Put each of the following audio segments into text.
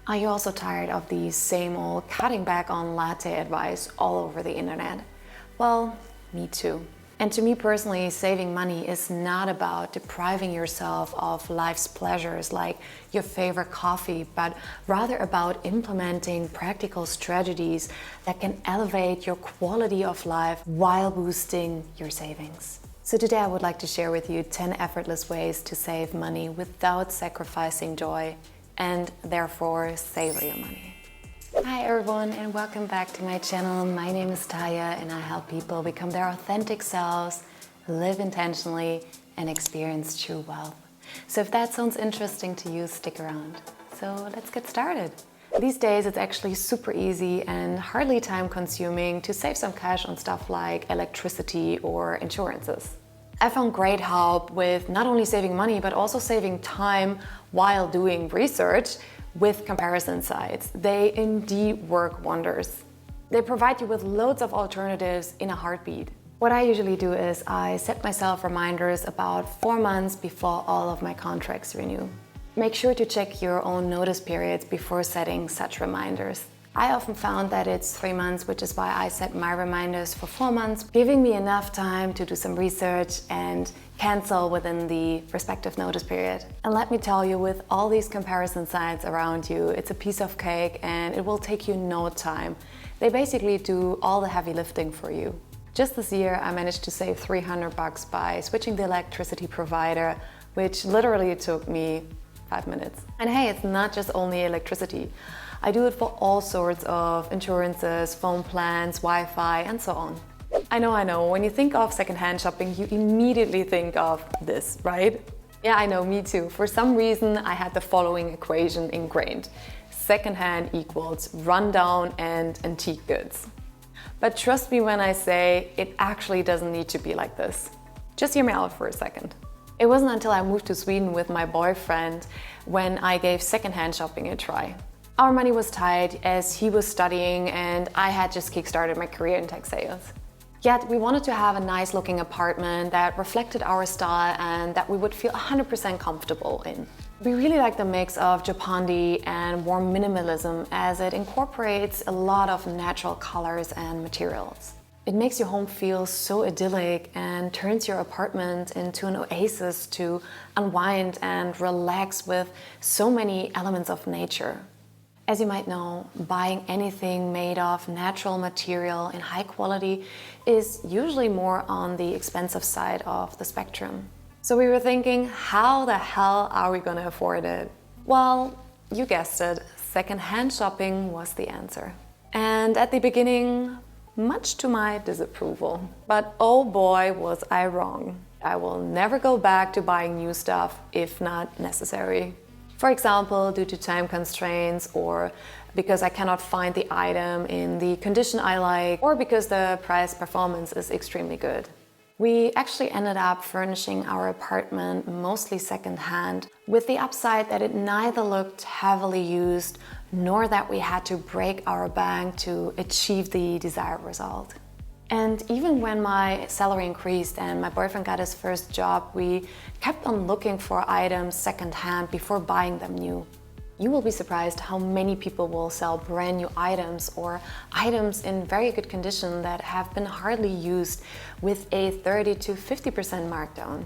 Are you also tired of the same old cutting back on latte advice all over the internet? Well, me too. And to me personally, saving money is not about depriving yourself of life's pleasures like your favorite coffee, but rather about implementing practical strategies that can elevate your quality of life while boosting your savings. So today I would like to share with you 10 effortless ways to save money without sacrificing joy and therefore savor your money. Hi everyone and welcome back to my channel. My name is Taya and I help people become their authentic selves, live intentionally and experience true wealth. So if that sounds interesting to you, stick around. So let's get started. These days it's actually super easy and hardly time consuming to save some cash on stuff like electricity or insurances. I found great help with not only saving money but also saving time while doing research with comparison sites. They indeed work wonders. They provide you with loads of alternatives in a heartbeat. What I usually do is I set myself reminders about 4 months before all of my contracts renew. Make sure to check your own notice periods before setting such reminders. I often found that it's 3 months, which is why I set my reminders for 4 months, giving me enough time to do some research and cancel within the respective notice period. And let me tell you, with all these comparison sites around you, it's a piece of cake and it will take you no time. They basically do all the heavy lifting for you. Just this year, I managed to save $300 by switching the electricity provider, which literally took me 5 minutes. And hey, it's not just only electricity. I do it for all sorts of insurances, phone plans, Wi-Fi, and so on. I know, when you think of secondhand shopping, you immediately think of this, right? Yeah, I know, me too. For some reason, I had the following equation ingrained. Secondhand equals rundown and antique goods. But trust me when I say it actually doesn't need to be like this. Just hear me out for a second. It wasn't until I moved to Sweden with my boyfriend when I gave secondhand shopping a try. Our money was tight as he was studying and I had just kickstarted my career in tech sales. Yet we wanted to have a nice looking apartment that reflected our style and that we would feel 100% comfortable in. We really like the mix of Japandi and warm minimalism as it incorporates a lot of natural colors and materials. It makes your home feel so idyllic and turns your apartment into an oasis to unwind and relax with so many elements of nature. As you might know, buying anything made of natural material in high quality is usually more on the expensive side of the spectrum. So we were thinking, how the hell are we gonna afford it? Well, you guessed it, secondhand shopping was the answer. And at the beginning, much to my disapproval. But oh boy, was I wrong. I will never go back to buying new stuff if not necessary. For example, due to time constraints or because I cannot find the item in the condition I like or because the price performance is extremely good. We actually ended up furnishing our apartment mostly secondhand with the upside that it neither looked heavily used nor that we had to break our bank to achieve the desired result. And even when my salary increased and my boyfriend got his first job, we kept on looking for items secondhand before buying them new. You will be surprised how many people will sell brand new items or items in very good condition that have been hardly used with a 30 to 50% markdown.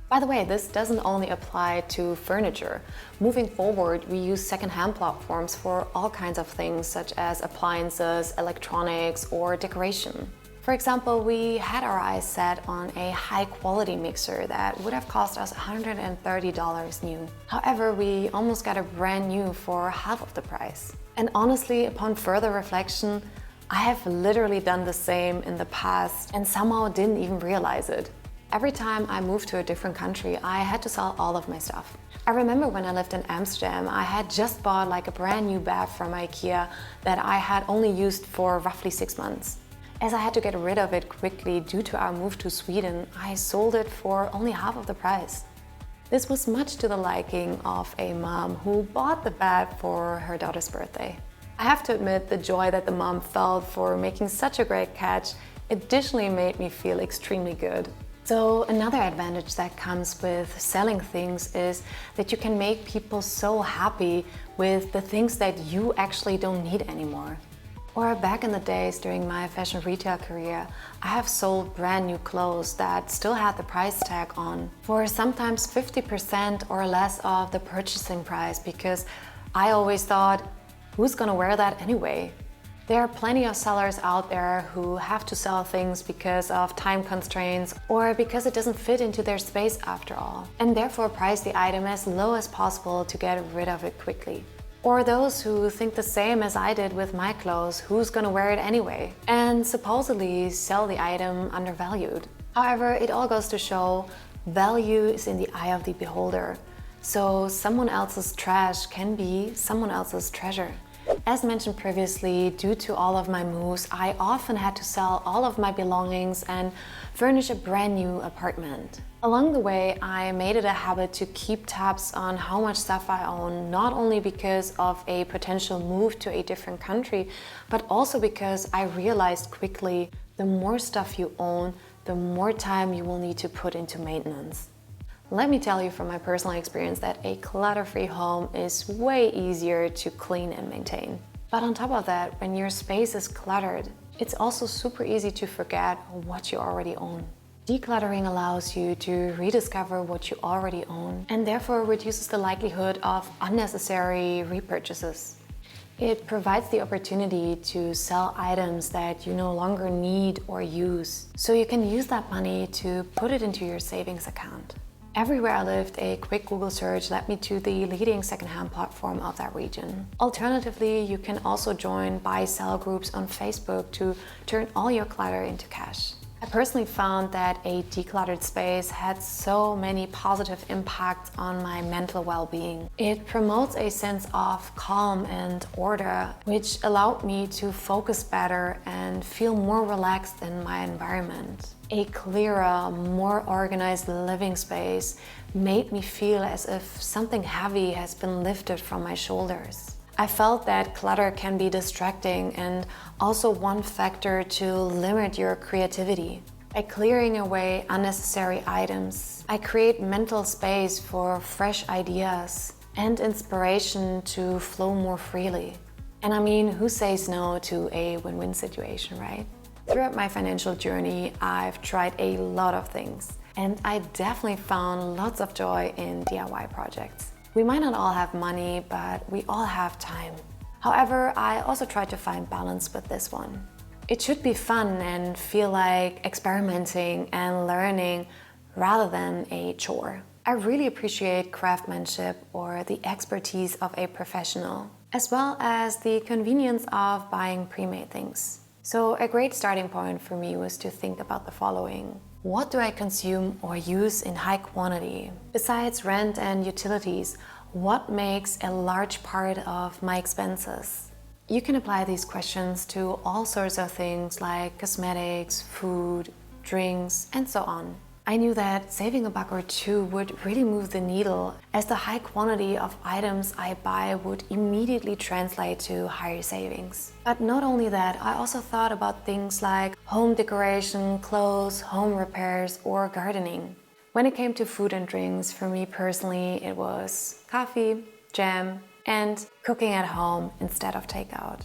By the way, this doesn't only apply to furniture. Moving forward, we use secondhand platforms for all kinds of things such as appliances, electronics, or decoration. For example, we had our eyes set on a high-quality mixer that would have cost us $130 new. However, we almost got a brand new for half of the price. And honestly, upon further reflection, I have literally done the same in the past and somehow didn't even realize it. Every time I moved to a different country, I had to sell all of my stuff. I remember when I lived in Amsterdam, I had just bought like a brand new bed from IKEA that I had only used for roughly 6 months. As I had to get rid of it quickly due to our move to Sweden, I sold it for only half of the price. This was much to the liking of a mom who bought the bed for her daughter's birthday. I have to admit, the joy that the mom felt for making such a great catch additionally made me feel extremely good. So another advantage that comes with selling things is that you can make people so happy with the things that you actually don't need anymore. Or back in the days during my fashion retail career, I have sold brand new clothes that still had the price tag on for sometimes 50% or less of the purchasing price, because I always thought, who's gonna wear that anyway? There are plenty of sellers out there who have to sell things because of time constraints or because it doesn't fit into their space after all, and therefore price the item as low as possible to get rid of it quickly. Or those who think the same as I did with my clothes, who's gonna wear it anyway, and supposedly sell the item undervalued. However, it all goes to show value is in the eye of the beholder. So someone else's trash can be someone else's treasure. As mentioned previously, due to all of my moves, I often had to sell all of my belongings and furnish a brand new apartment. Along the way, I made it a habit to keep tabs on how much stuff I own, not only because of a potential move to a different country, but also because I realized quickly the more stuff you own, the more time you will need to put into maintenance. Let me tell you from my personal experience that a clutter-free home is way easier to clean and maintain. But on top of that, when your space is cluttered, it's also super easy to forget what you already own. Decluttering allows you to rediscover what you already own and therefore reduces the likelihood of unnecessary repurchases. It provides the opportunity to sell items that you no longer need or use, so you can use that money to put it into your savings account. Everywhere I lived, a quick Google search led me to the leading secondhand platform of that region. Alternatively, you can also join buy-sell groups on Facebook to turn all your clutter into cash. I personally found that a decluttered space had so many positive impacts on my mental well-being. It promotes a sense of calm and order, which allowed me to focus better and feel more relaxed in my environment. A clearer, more organized living space made me feel as if something heavy has been lifted from my shoulders. I felt that clutter can be distracting and also one factor to limit your creativity. By clearing away unnecessary items, I create mental space for fresh ideas and inspiration to flow more freely. And I mean, who says no to a win-win situation, right? Throughout my financial journey, I've tried a lot of things, and I definitely found lots of joy in DIY projects. We might not all have money, but we all have time. However, I also try to find balance with this one. It should be fun and feel like experimenting and learning rather than a chore. I really appreciate craftsmanship or the expertise of a professional, as well as the convenience of buying pre-made things. So a great starting point for me was to think about the following. What do I consume or use in high quantity? Besides rent and utilities, what makes a large part of my expenses? You can apply these questions to all sorts of things like cosmetics, food, drinks, and so on. I knew that saving a buck or two would really move the needle, as the high quantity of items I buy would immediately translate to higher savings. But not only that, I also thought about things like home decoration, clothes, home repairs, or gardening. When it came to food and drinks, for me personally, it was coffee, jam, and cooking at home instead of takeout.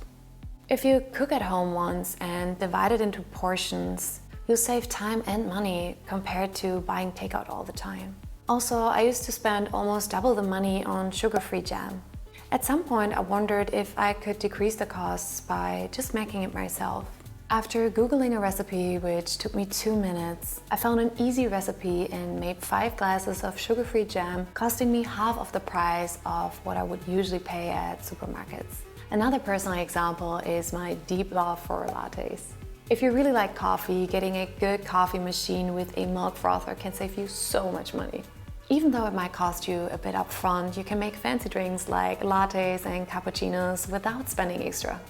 If you cook at home once and divide it into portions, you'll save time and money compared to buying takeout all the time. Also, I used to spend almost double the money on sugar-free jam. At some point, I wondered if I could decrease the costs by just making it myself. After Googling a recipe, which took me 2 minutes, I found an easy recipe and made 5 glasses of sugar-free jam, costing me half of the price of what I would usually pay at supermarkets. Another personal example is my deep love for lattes. If you really like coffee, getting a good coffee machine with a milk frother can save you so much money. Even though it might cost you a bit upfront, you can make fancy drinks like lattes and cappuccinos without spending extra.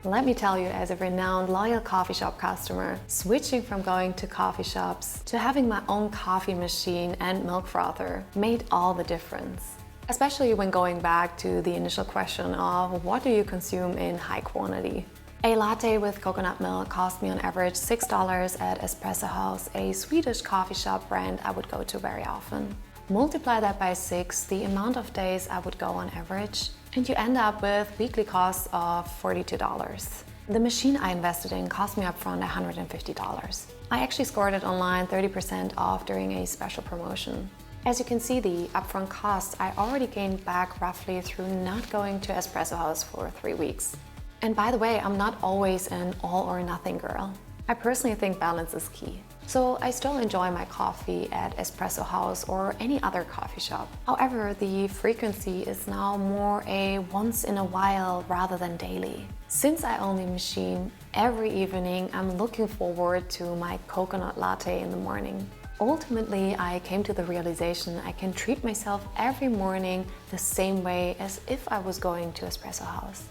Let me tell you, as a renowned loyal coffee shop customer, switching from going to coffee shops to having my own coffee machine and milk frother made all the difference. Especially when going back to the initial question of what do you consume in high quantity? A latte with coconut milk cost me on average $6 at Espresso House, a Swedish coffee shop brand I would go to very often. Multiply that by 6, the amount of days I would go on average, and you end up with weekly costs of $42. The machine I invested in cost me upfront $150. I actually scored it online 30% off during a special promotion. As you can see, the upfront costs I already gained back roughly through not going to Espresso House for 3 weeks. And by the way, I'm not always an all or nothing girl. I personally think balance is key. So I still enjoy my coffee at Espresso House or any other coffee shop. However, the frequency is now more a once in a while rather than daily. Since I only machine every evening, I'm looking forward to my coconut latte in the morning. Ultimately, I came to the realization I can treat myself every morning the same way as if I was going to Espresso House,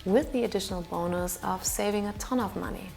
with the additional bonus of saving a ton of money.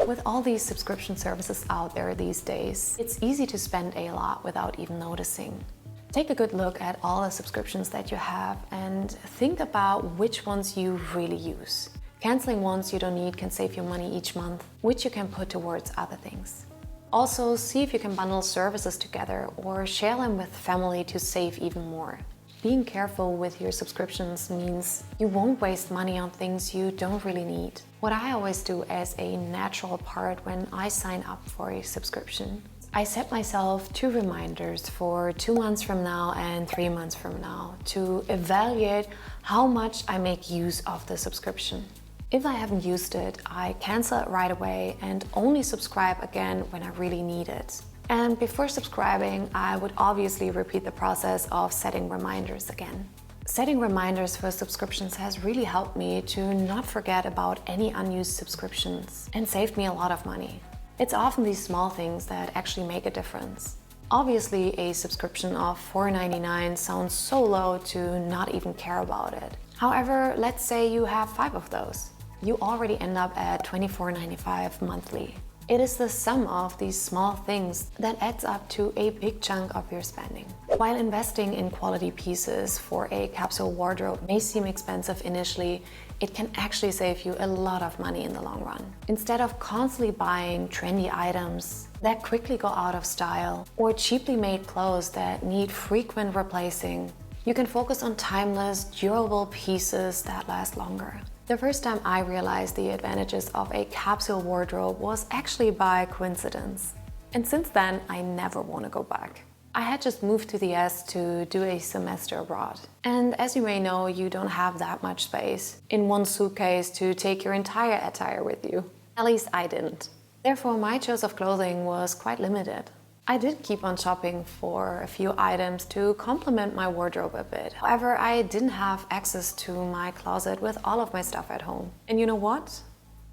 With all these subscription services out there these days, it's easy to spend a lot without even noticing. Take a good look at all the subscriptions that you have and think about which ones you really use. Canceling ones you don't need can save you money each month, which you can put towards other things. Also, see if you can bundle services together or share them with family to save even more. Being careful with your subscriptions means you won't waste money on things you don't really need. What I always do as a natural part when I sign up for a subscription, I set myself 2 reminders for 2 months from now and 3 months from now to evaluate how much I make use of the subscription. If I haven't used it, I cancel it right away and only subscribe again when I really need it. And before subscribing, I would obviously repeat the process of setting reminders again. Setting reminders for subscriptions has really helped me to not forget about any unused subscriptions and saved me a lot of money. It's often these small things that actually make a difference. Obviously, a subscription of $4.99 sounds so low to not even care about it. However, let's say you have 5 of those. You already end up at $24.95 monthly. It is the sum of these small things that adds up to a big chunk of your spending. While investing in quality pieces for a capsule wardrobe may seem expensive initially, it can actually save you a lot of money in the long run. Instead of constantly buying trendy items that quickly go out of style or cheaply made clothes that need frequent replacing, you can focus on timeless, durable pieces that last longer. The first time I realized the advantages of a capsule wardrobe was actually by coincidence. And since then, I never want to go back. I had just moved to the US to do a semester abroad. And as you may know, you don't have that much space in one suitcase to take your entire attire with you. At least I didn't. Therefore, my choice of clothing was quite limited. I did keep on shopping for a few items to complement my wardrobe a bit. However, I didn't have access to my closet with all of my stuff at home. And you know what?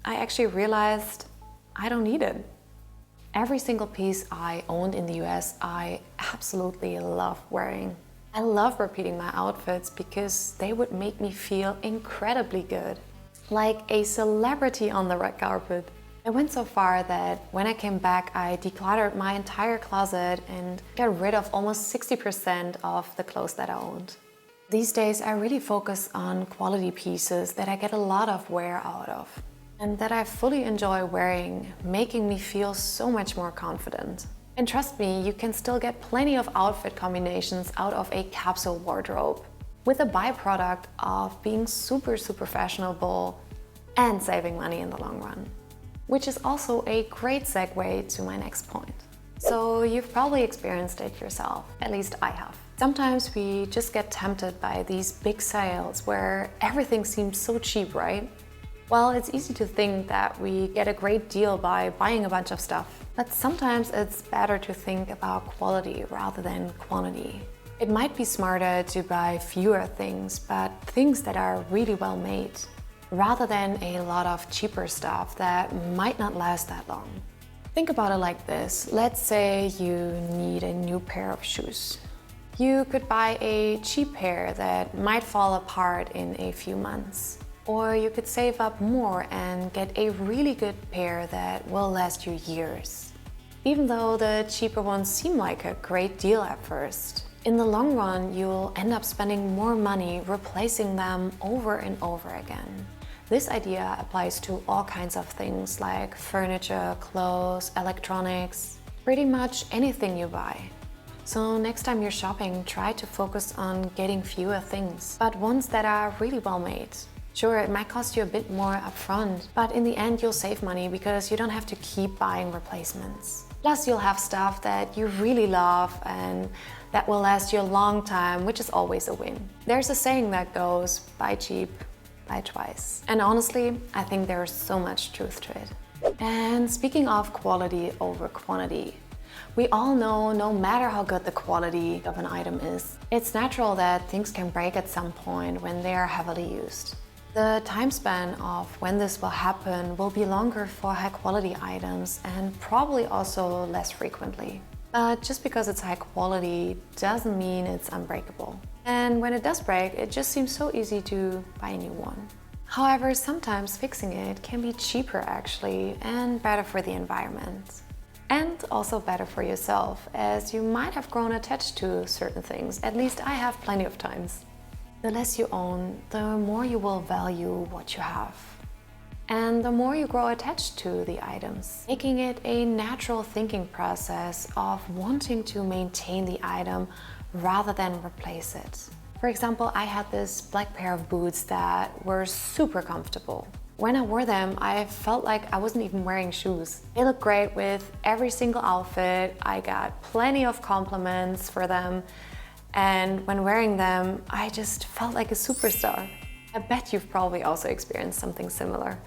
I actually realized I don't need it. Every single piece I owned in the US, I absolutely love wearing. I love repeating my outfits because they would make me feel incredibly good, like a celebrity on the red carpet. I went so far that when I came back, I decluttered my entire closet and got rid of almost 60% of the clothes that I owned. These days, I really focus on quality pieces that I get a lot of wear out of and that I fully enjoy wearing, making me feel so much more confident. And trust me, you can still get plenty of outfit combinations out of a capsule wardrobe, with a byproduct of being super fashionable and saving money in the long run. Which is also a great segue to my next point. So you've probably experienced it yourself, at least I have. Sometimes we just get tempted by these big sales where everything seems so cheap, right? Well, it's easy to think that we get a great deal by buying a bunch of stuff. But sometimes it's better to think about quality rather than quantity. It might be smarter to buy fewer things, but things that are really well made, rather than a lot of cheaper stuff that might not last that long. Think about it like this. Let's say you need a new pair of shoes. You could buy a cheap pair that might fall apart in a few months. Or you could save up more and get a really good pair that will last you years. Even though the cheaper ones seem like a great deal at first, in the long run, you'll end up spending more money replacing them over and over again. This idea applies to all kinds of things like furniture, clothes, electronics, pretty much anything you buy. So next time you're shopping, try to focus on getting fewer things, but ones that are really well made. Sure, it might cost you a bit more upfront, but in the end you'll save money because you don't have to keep buying replacements. Plus you'll have stuff that you really love and that will last you a long time, which is always a win. There's a saying that goes, buy cheap, buy twice. And honestly, I think there's so much truth to it. And speaking of quality over quantity, we all know no matter how good the quality of an item is, it's natural that things can break at some point when they are heavily used. The time span of when this will happen will be longer for high quality items and probably also less frequently. But just because it's high quality doesn't mean it's unbreakable. And when it does break, it just seems so easy to buy a new one. However, sometimes fixing it can be cheaper actually and better for the environment. And also better for yourself, as you might have grown attached to certain things. At least I have plenty of times. The less you own, the more you will value what you have. And the more you grow attached to the items, making it a natural thinking process of wanting to maintain the item rather than replace it. For example, I had this black pair of boots that were super comfortable. When I wore them, I felt like I wasn't even wearing shoes. They look great with every single outfit. I got plenty of compliments for them. And when wearing them, I just felt like a superstar. I bet you've probably also experienced something similar.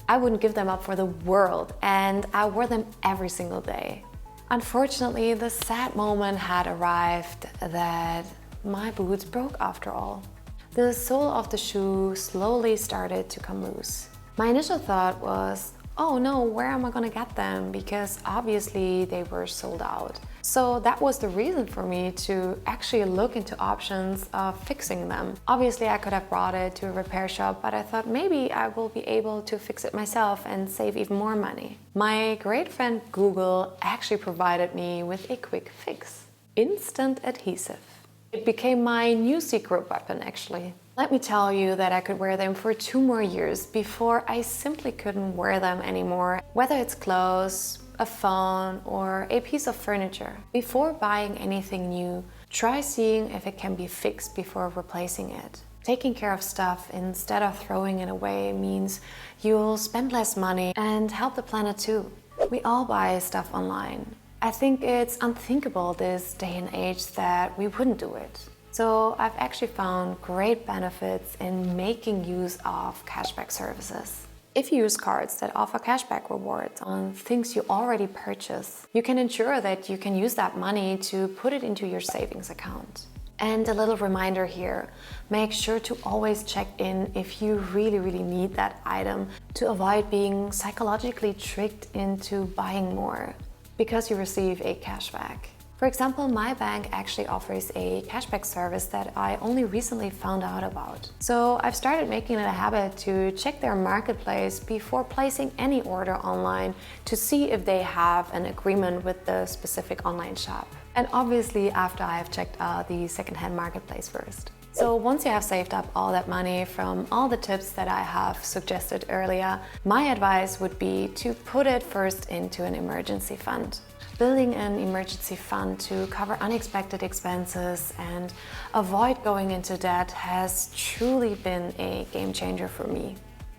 I wouldn't give them up for the world, and I wore them every single day. Unfortunately, the sad moment had arrived that my boots broke after all. The sole of the shoe slowly started to come loose. My initial thought was, oh no, where am I gonna get them? Because obviously they were sold out. So that was the reason for me to actually look into options of fixing them. Obviously I could have brought it to a repair shop, but I thought maybe I will be able to fix it myself and save even more money. My great friend Google actually provided me with a quick fix: instant adhesive. It became my new secret weapon actually. Let me tell you that I could wear them for 2 more years before I simply couldn't wear them anymore, whether it's clothes, a phone, or a piece of furniture. Before buying anything new, try seeing if it can be fixed before replacing it. Taking care of stuff instead of throwing it away means you'll spend less money and help the planet too. We all buy stuff online. I think it's unthinkable this day and age that we wouldn't do it. So I've actually found great benefits in making use of cashback services. If you use cards that offer cashback rewards on things you already purchase, you can ensure that you can use that money to put it into your savings account. And a little reminder here, make sure to always check in if you really need that item to avoid being psychologically tricked into buying more because you receive a cashback. For example, my bank actually offers a cashback service that I only recently found out about. So I've started making it a habit to check their marketplace before placing any order online to see if they have an agreement with the specific online shop. And obviously after I have checked out the secondhand marketplace first. So once you have saved up all that money from all the tips that I have suggested earlier, my advice would be to put it first into an emergency fund. Building an emergency fund to cover unexpected expenses and avoid going into debt has truly been a game changer for me.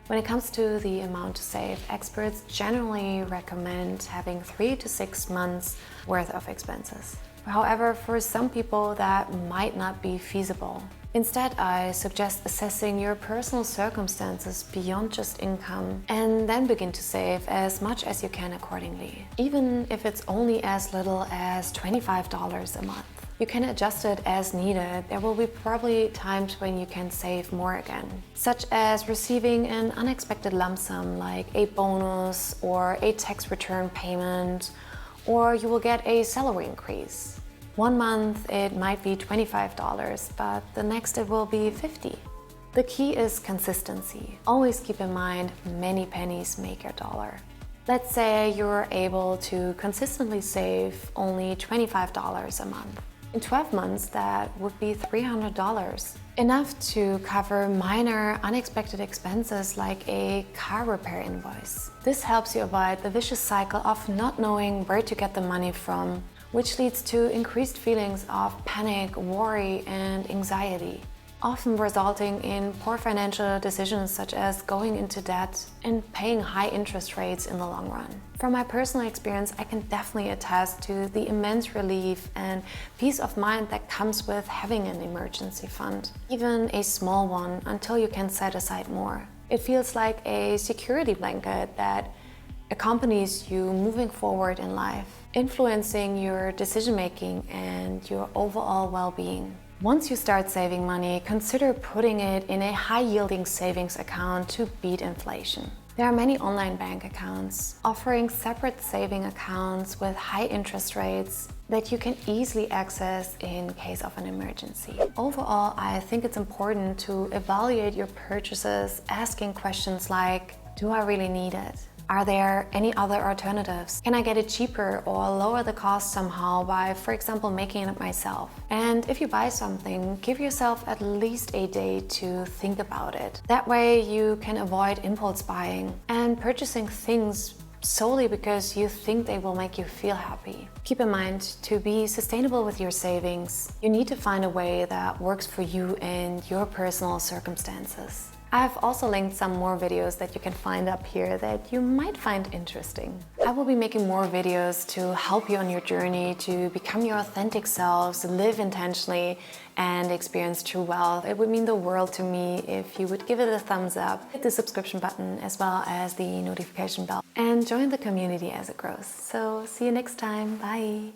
When it comes to the amount to save, experts generally recommend having 3 to 6 months worth of expenses. However, for some people that might not be feasible. Instead, I suggest assessing your personal circumstances beyond just income and then begin to save as much as you can accordingly. Even if it's only as little as $25 a month. You can adjust it as needed. There will be probably times when you can save more again, such as receiving an unexpected lump sum like a bonus or a tax return payment, or you will get a salary increase. One month it might be $25, but the next it will be $50. The key is consistency. Always keep in mind, many pennies make your dollar. Let's say you're able to consistently save only $25 a month. In 12 months, that would be $300. Enough to cover minor unexpected expenses like a car repair invoice. This helps you avoid the vicious cycle of not knowing where to get the money from, which leads to increased feelings of panic, worry, and anxiety, often resulting in poor financial decisions such as going into debt and paying high interest rates in the long run. From my personal experience, I can definitely attest to the immense relief and peace of mind that comes with having an emergency fund, even a small one, until you can set aside more. It feels like a security blanket that accompanies you moving forward in life, influencing your decision-making and your overall well-being. Once you start saving money, consider putting it in a high-yielding savings account to beat inflation. There are many online bank accounts offering separate saving accounts with high interest rates that you can easily access in case of an emergency. Overall, I think it's important to evaluate your purchases, asking questions like, do I really need it? Are there any other alternatives? Can I get it cheaper or lower the cost somehow by, for example, making it myself? And if you buy something, give yourself at least a day to think about it. That way you can avoid impulse buying and purchasing things solely because you think they will make you feel happy. Keep in mind, to be sustainable with your savings, you need to find a way that works for you and your personal circumstances. I've also linked some more videos that you can find up here that you might find interesting. I will be making more videos to help you on your journey to become your authentic selves, live intentionally, and experience true wealth. It would mean the world to me if you would give it a thumbs up, hit the subscription button as well as the notification bell, and join the community as it grows. So see you next time. Bye.